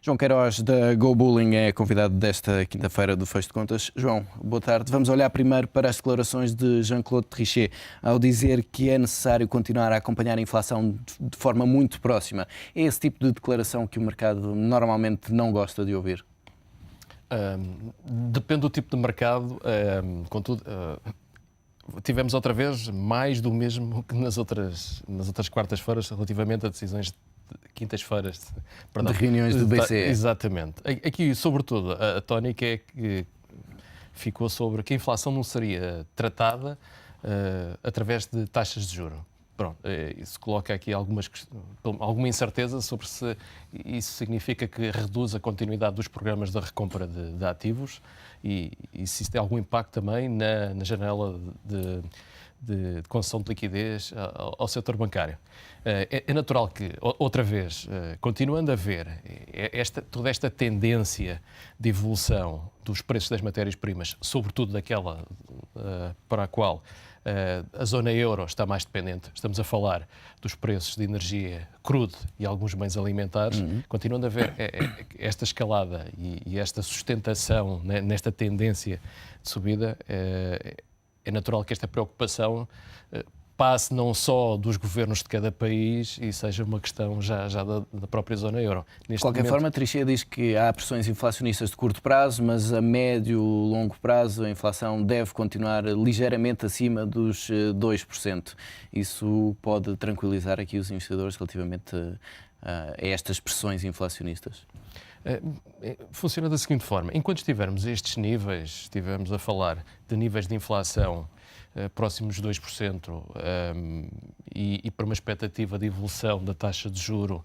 João Queiroz, da Go Bullying, é convidado desta quinta-feira do Fecho de Contas. João, boa tarde. Vamos olhar primeiro para as declarações de Jean-Claude Trichet, ao dizer que é necessário continuar a acompanhar a inflação de forma muito próxima. É esse tipo de declaração que o mercado normalmente não gosta de ouvir? Depende do tipo de mercado. Contudo, tivemos outra vez mais do mesmo que nas outras quartas-feiras relativamente a decisões de quintas-feiras. De reuniões do BCE. Exatamente. Aqui, sobretudo, a tónica é que ficou sobre que a inflação não seria tratada através de taxas de juros. Pronto, isso coloca aqui alguma incerteza sobre se isso significa que reduz a continuidade dos programas de recompra de ativos e se isso tem algum impacto também na janela de concessão de liquidez ao setor bancário. É natural que, outra vez, continuando a ver toda esta tendência de evolução dos preços das matérias-primas, sobretudo daquela para a qual a zona euro está mais dependente. Estamos a falar dos preços de energia crude e alguns bens alimentares. Continuando a ver esta escalada e esta sustentação nesta tendência de subida, é natural que esta preocupação passe não só dos governos de cada país e seja uma questão já da própria zona euro. De qualquer forma, Trichet diz que há pressões inflacionistas de curto prazo, mas a médio e longo prazo a inflação deve continuar ligeiramente acima dos 2%. Isso pode tranquilizar aqui os investidores relativamente a estas pressões inflacionistas? Funciona da seguinte forma: enquanto estivermos a estes níveis, estivermos a falar de níveis de inflação próximos de 2% e para uma expectativa de evolução da taxa de juro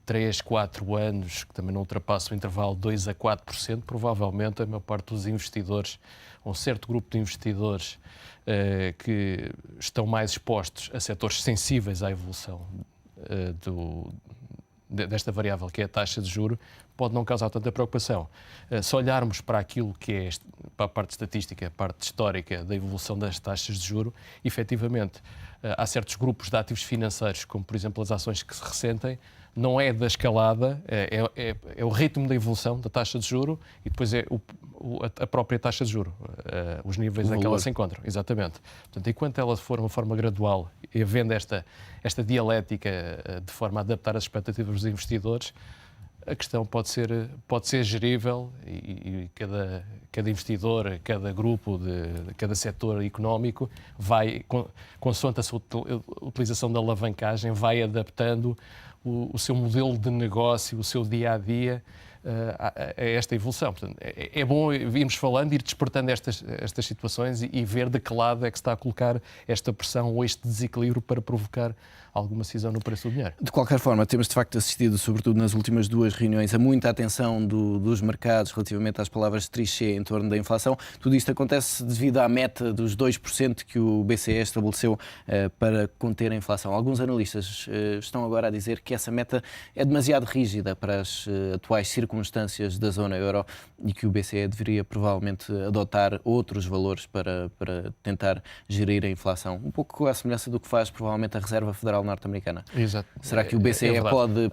3, 4 anos, que também não ultrapassa o intervalo de 2 a 4%, provavelmente a maior parte dos investidores, um certo grupo de investidores que estão mais expostos a setores sensíveis à evolução desta variável, que é a taxa de juro, pode não causar tanta preocupação. Se olharmos para aquilo que é para a parte estatística, a parte histórica da evolução das taxas de juro, efetivamente, há certos grupos de ativos financeiros, como por exemplo as ações que se ressentem, não é da escalada, é o ritmo da evolução da taxa de juro e depois é a própria taxa de juro, os níveis em que ela se encontra. Exatamente. Portanto, enquanto ela for uma forma gradual e havendo esta dialética de forma a adaptar as expectativas dos investidores, a questão pode ser gerível e cada investidor, cada grupo, cada setor económico vai, consoante a sua utilização da alavancagem, vai adaptando o seu modelo de negócio, o seu dia-a-dia a esta evolução. Portanto, é bom irmos falando, ir despertando estas situações e ver de que lado é que se está a colocar esta pressão ou este desequilíbrio para provocar alguma cisão no preço do dinheiro. De qualquer forma, temos de facto assistido, sobretudo nas últimas 2 reuniões, a muita atenção dos mercados relativamente às palavras de Trichet em torno da inflação. Tudo isto acontece devido à meta dos 2% que o BCE estabeleceu para conter a inflação. Alguns analistas estão agora a dizer que essa meta é demasiado rígida para as atuais circunstâncias da zona euro e que o BCE deveria provavelmente adotar outros valores para tentar gerir a inflação. Um pouco à semelhança do que faz provavelmente a Reserva Federal norte-americana. Exato. Será que o BCE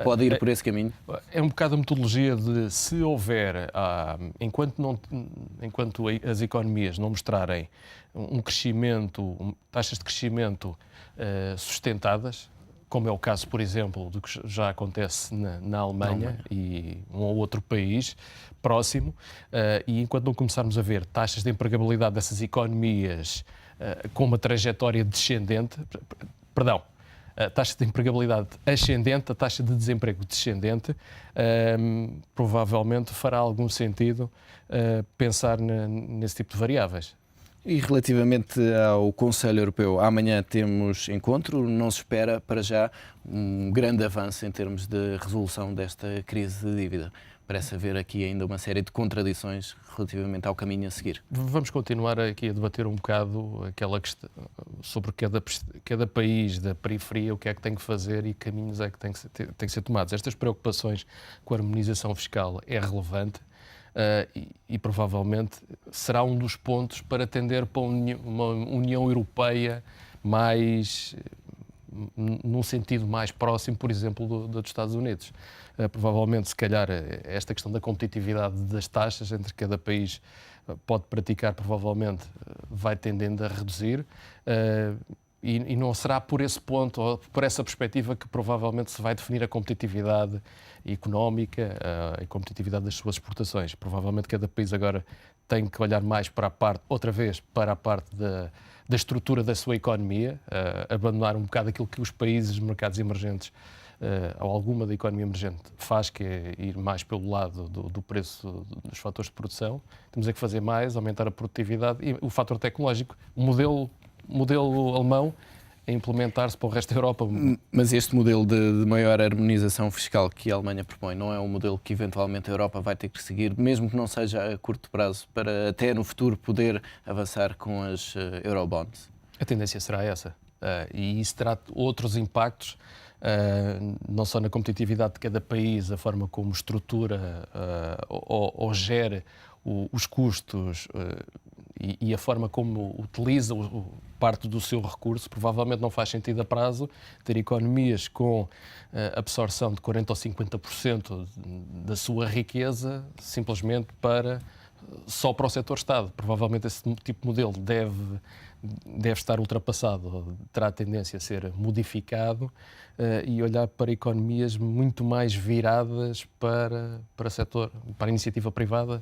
pode ir por esse caminho? É um bocado a metodologia de se houver, enquanto as economias não mostrarem um crescimento, taxas de crescimento sustentadas, como é o caso, por exemplo, do que já acontece na Alemanha e um ou outro país próximo, e enquanto não começarmos a ver taxas de empregabilidade dessas economias com uma trajetória descendente, a taxa de empregabilidade ascendente, a taxa de desemprego descendente, provavelmente fará algum sentido pensar nesse tipo de variáveis. E relativamente ao Conselho Europeu, amanhã temos encontro, não se espera para já um grande avanço em termos de resolução desta crise de dívida. Parece haver aqui ainda uma série de contradições relativamente ao caminho a seguir. Vamos continuar aqui a debater um bocado aquela questão sobre cada país da periferia, o que é que tem que fazer e que caminhos é que tem que ser tomados. Estas preocupações com a harmonização fiscal é relevante e provavelmente será um dos pontos para tender para uma União Europeia mais num sentido mais próximo, por exemplo, dos Estados Unidos. Provavelmente, se calhar, esta questão da competitividade das taxas entre cada país pode praticar, provavelmente vai tendendo a reduzir. E não será por esse ponto, ou por essa perspectiva, que provavelmente se vai definir a competitividade económica e a competitividade das suas exportações. Provavelmente cada país agora tem que olhar mais para a parte, outra vez, para a parte da estrutura da sua economia, abandonar um bocado aquilo que os países, mercados emergentes, ou alguma da economia emergente faz, que é ir mais pelo lado do preço dos fatores de produção. Temos que fazer mais, aumentar a produtividade e o fator tecnológico. O modelo alemão a implementar-se para o resto da Europa. Mas este modelo de maior harmonização fiscal que a Alemanha propõe não é um modelo que eventualmente a Europa vai ter que seguir, mesmo que não seja a curto prazo, para até no futuro poder avançar com as Eurobonds? A tendência será essa. E isso terá outros impactos, não só na competitividade de cada país, a forma como estrutura ou gera os custos e a forma como utiliza parte do seu recurso. Provavelmente não faz sentido a prazo ter economias com absorção de 40% ou 50% da sua riqueza simplesmente só para o setor Estado. Provavelmente esse tipo de modelo deve estar ultrapassado, terá tendência a ser modificado e olhar para economias muito mais viradas para a iniciativa privada.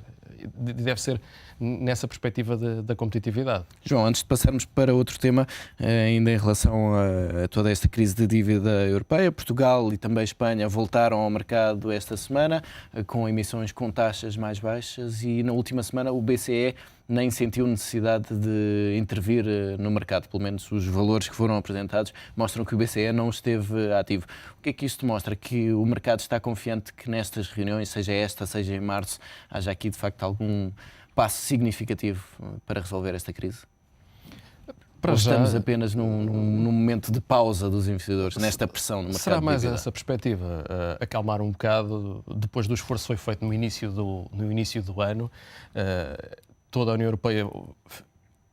Deve ser nessa perspectiva da competitividade. João, antes de passarmos para outro tema, ainda em relação a toda esta crise de dívida europeia, Portugal e também Espanha voltaram ao mercado esta semana com emissões com taxas mais baixas e na última semana o BCE nem sentiu necessidade de intervir no mercado. Pelo menos os valores que foram apresentados mostram que o BCE não esteve ativo. O que é que isto mostra? Que o mercado está confiante que nestas reuniões, seja esta, seja em março, haja aqui de facto algum passo significativo para resolver esta crise? Ou estamos apenas num momento de pausa dos investidores, nesta pressão no mercado? Será mais essa perspectiva, acalmar um bocado, depois do esforço que foi feito no início do ano. Toda a União Europeia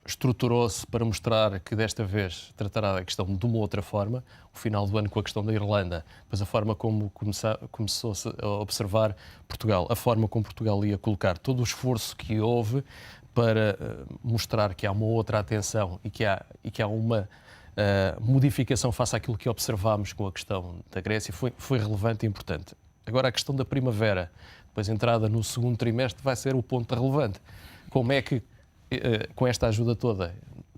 estruturou-se para mostrar que desta vez tratará a questão de uma outra forma. O final do ano com a questão da Irlanda, depois a forma como começou-se a observar Portugal, a forma como Portugal ia colocar todo o esforço que houve para mostrar que há uma outra atenção e que há uma modificação face àquilo que observámos com a questão da Grécia, foi relevante e importante. Agora a questão da primavera, depois a entrada no segundo trimestre, vai ser o ponto relevante. Como é que, com esta ajuda toda,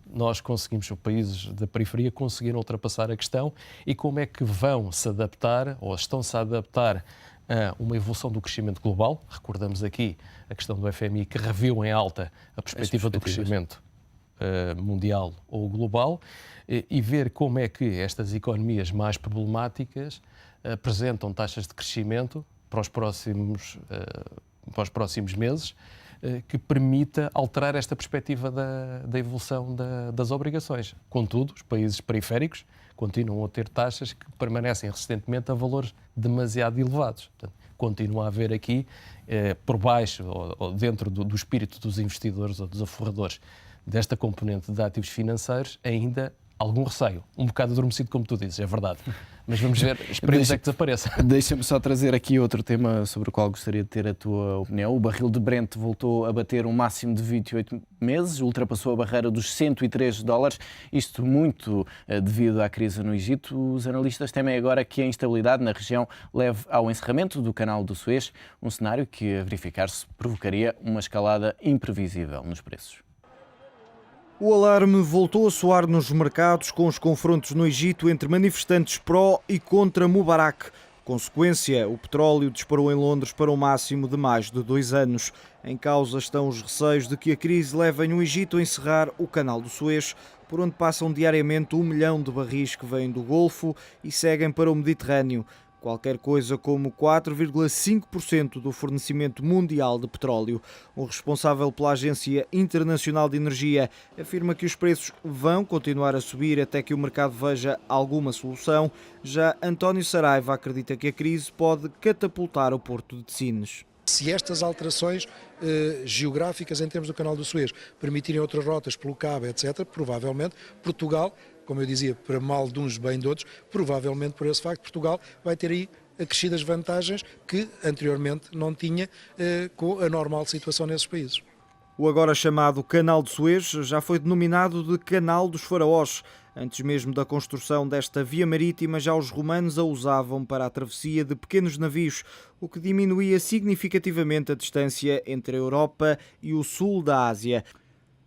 nós conseguimos, os países da periferia conseguiram ultrapassar a questão e como é que vão se adaptar, ou estão-se a adaptar a uma evolução do crescimento global? Recordamos aqui a questão do FMI que reviu em alta a perspectiva do crescimento mundial ou global e ver como é que estas economias mais problemáticas apresentam taxas de crescimento para os próximos meses, que permita alterar esta perspectiva da evolução das obrigações. Contudo, os países periféricos continuam a ter taxas que permanecem recentemente a valores demasiado elevados. Portanto, continua a haver aqui, por baixo ou dentro do espírito dos investidores ou dos aforradores desta componente de ativos financeiros, ainda algum receio. Um bocado adormecido, como tu dizes, é verdade. Mas vamos ver, esperemos que desapareça. Deixa-me só trazer aqui outro tema sobre o qual gostaria de ter a tua opinião. O barril de Brent voltou a bater um máximo de 28 meses, ultrapassou a barreira dos $103, isto muito devido à crise no Egito. Os analistas temem agora que a instabilidade na região leve ao encerramento do canal do Suez, um cenário que, a verificar-se, provocaria uma escalada imprevisível nos preços. O alarme voltou a soar nos mercados com os confrontos no Egito entre manifestantes pró e contra Mubarak. Consequência, o petróleo disparou em Londres para um máximo de mais de 2 anos. Em causa estão os receios de que a crise leve o Egito a encerrar o canal do Suez, por onde passam diariamente 1 milhão de barris que vêm do Golfo e seguem para o Mediterrâneo. Qualquer coisa como 4,5% do fornecimento mundial de petróleo. O responsável pela Agência Internacional de Energia afirma que os preços vão continuar a subir até que o mercado veja alguma solução. Já António Saraiva acredita que a crise pode catapultar o porto de Sines. Se estas alterações geográficas em termos do canal do Suez permitirem outras rotas pelo Cabo, etc., provavelmente Portugal como eu dizia, para mal de uns, bem de outros, provavelmente por esse facto Portugal vai ter aí acrescidas vantagens que anteriormente não tinha com a normal situação nesses países. O agora chamado Canal de Suez já foi denominado de Canal dos Faraós. Antes mesmo da construção desta via marítima, já os romanos a usavam para a travessia de pequenos navios, o que diminuía significativamente a distância entre a Europa e o sul da Ásia.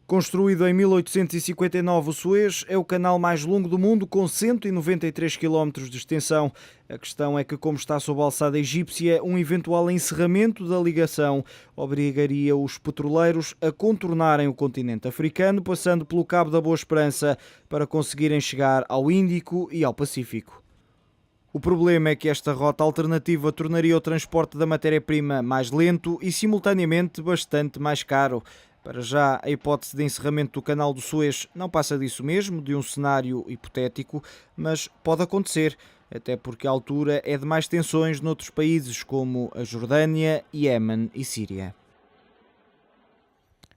Construído em 1859, o Suez é o canal mais longo do mundo, com 193 km de extensão. A questão é que, como está sob a alçada egípcia, um eventual encerramento da ligação obrigaria os petroleiros a contornarem o continente africano, passando pelo Cabo da Boa Esperança, para conseguirem chegar ao Índico e ao Pacífico. O problema é que esta rota alternativa tornaria o transporte da matéria-prima mais lento e, simultaneamente, bastante mais caro. Para já, a hipótese de encerramento do Canal do Suez não passa disso mesmo, de um cenário hipotético, mas pode acontecer, até porque a altura é de mais tensões noutros países como a Jordânia, Iémen e Síria.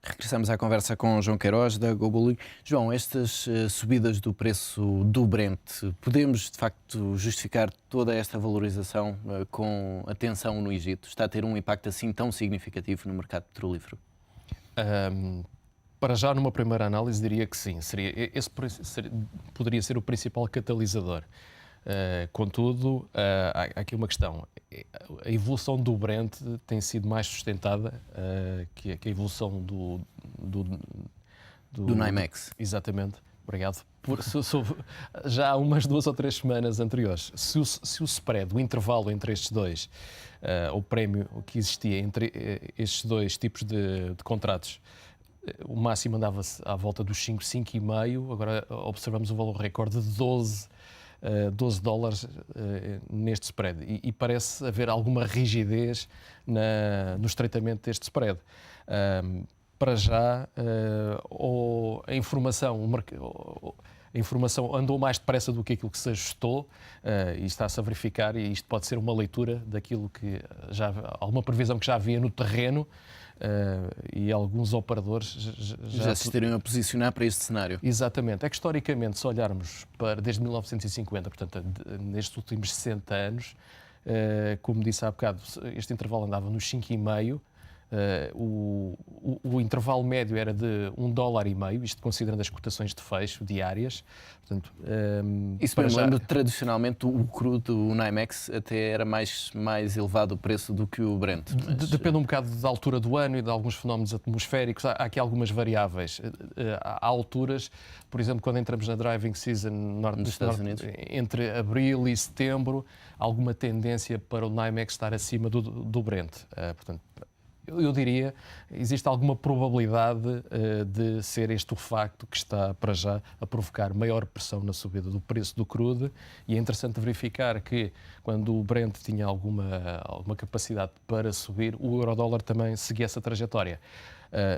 Regressamos à conversa com João Queiroz, da Global. João, estas subidas do preço do Brent, podemos de facto justificar toda esta valorização com a tensão no Egito? Está a ter um impacto assim tão significativo no mercado petrolífero? Para já, numa primeira análise, diria que sim. Poderia ser o principal catalisador. Contudo, há aqui uma questão. A evolução do Brent tem sido mais sustentada que a evolução do NYMEX. Exatamente. Obrigado. Já há umas 2 ou 3 semanas anteriores, se o spread, o intervalo entre estes dois, o prémio que existia entre estes dois tipos de contratos, o máximo andava-se à volta dos 5,5, agora observamos um valor recorde de 12 dólares neste spread. E parece haver alguma rigidez no estreitamento deste spread. Para já, a informação andou mais depressa do que aquilo que se ajustou e está-se a verificar, e isto pode ser uma leitura daquilo que alguma previsão que já havia no terreno e alguns operadores já se teriam a posicionar para este cenário. Exatamente. É que historicamente, se olharmos desde 1950, portanto, nestes últimos 60 anos, como disse há bocado, este intervalo andava nos 5,5. O intervalo médio era de $1,50, isto considerando as cotações de fecho diárias. Portanto, isso me lembro, tradicionalmente o crudo, o NYMEX, até era mais elevado o preço do que o Brent. Mas... Depende um bocado da altura do ano e de alguns fenómenos atmosféricos. Há aqui algumas variáveis. Há alturas, por exemplo, quando entramos na driving season nos Estados Unidos, entre abril e setembro, há alguma tendência para o NYMEX estar acima do Brent. Portanto, eu diria, existe alguma probabilidade de ser este o facto que está, para já, a provocar maior pressão na subida do preço do crudo, e é interessante verificar que, quando o Brent tinha alguma capacidade para subir, o euro-dólar também seguia essa trajetória.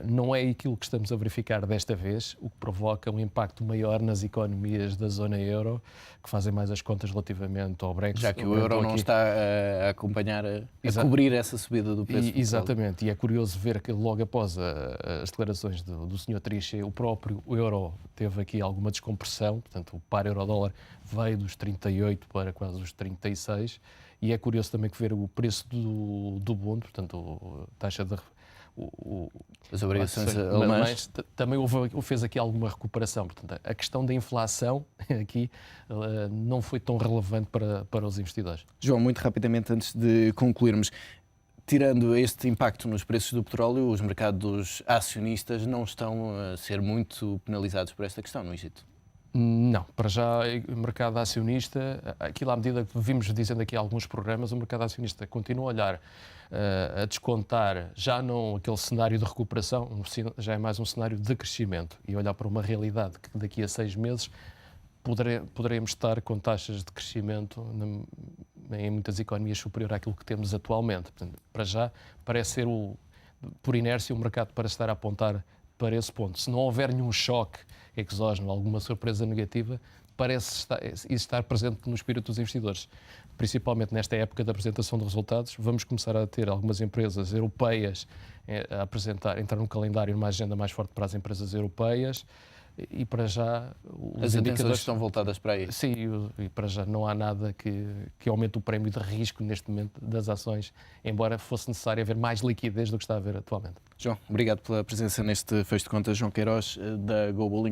Não é aquilo que estamos a verificar desta vez, o que provoca um impacto maior nas economias da zona euro, que fazem mais as contas relativamente ao Brexit. Já que o euro não está a acompanhar, a cobrir essa subida do preço. Exatamente, e é curioso ver que logo após as declarações do Sr. Trichet, o próprio euro teve aqui alguma descompressão, portanto o par euro-dólar veio dos 38 para quase os 36, e é curioso também ver o preço do Bund, portanto a taxa de... As obrigações alemãs também fez aqui alguma recuperação. Portanto, a questão da inflação aqui não foi tão relevante para os investidores. João, muito rapidamente, antes de concluirmos, tirando este impacto nos preços do petróleo, os mercados acionistas não estão a ser muito penalizados por esta questão no Egito? Não, para já o mercado acionista, aquilo à medida que vimos dizendo aqui alguns programas, o mercado acionista continua a olhar, a descontar já não aquele cenário de recuperação, já é mais um cenário de crescimento, e olhar para uma realidade que daqui a 6 meses poderemos estar com taxas de crescimento em muitas economias superior àquilo que temos atualmente. Portanto, para já parece ser, por inércia, o mercado para estar a apontar para esse ponto. Se não houver nenhum choque exógeno, alguma surpresa negativa, parece estar presente no espírito dos investidores. Principalmente nesta época da apresentação de resultados, vamos começar a ter algumas empresas europeias a entrar no calendário, numa agenda mais forte para as empresas europeias, e para já As indicadores estão voltadas para aí. Sim, e para já não há nada que aumente o prémio de risco neste momento das ações, embora fosse necessário haver mais liquidez do que está a haver atualmente. João, obrigado pela presença neste Fecho de Contas. João Queiroz, da GoBulling.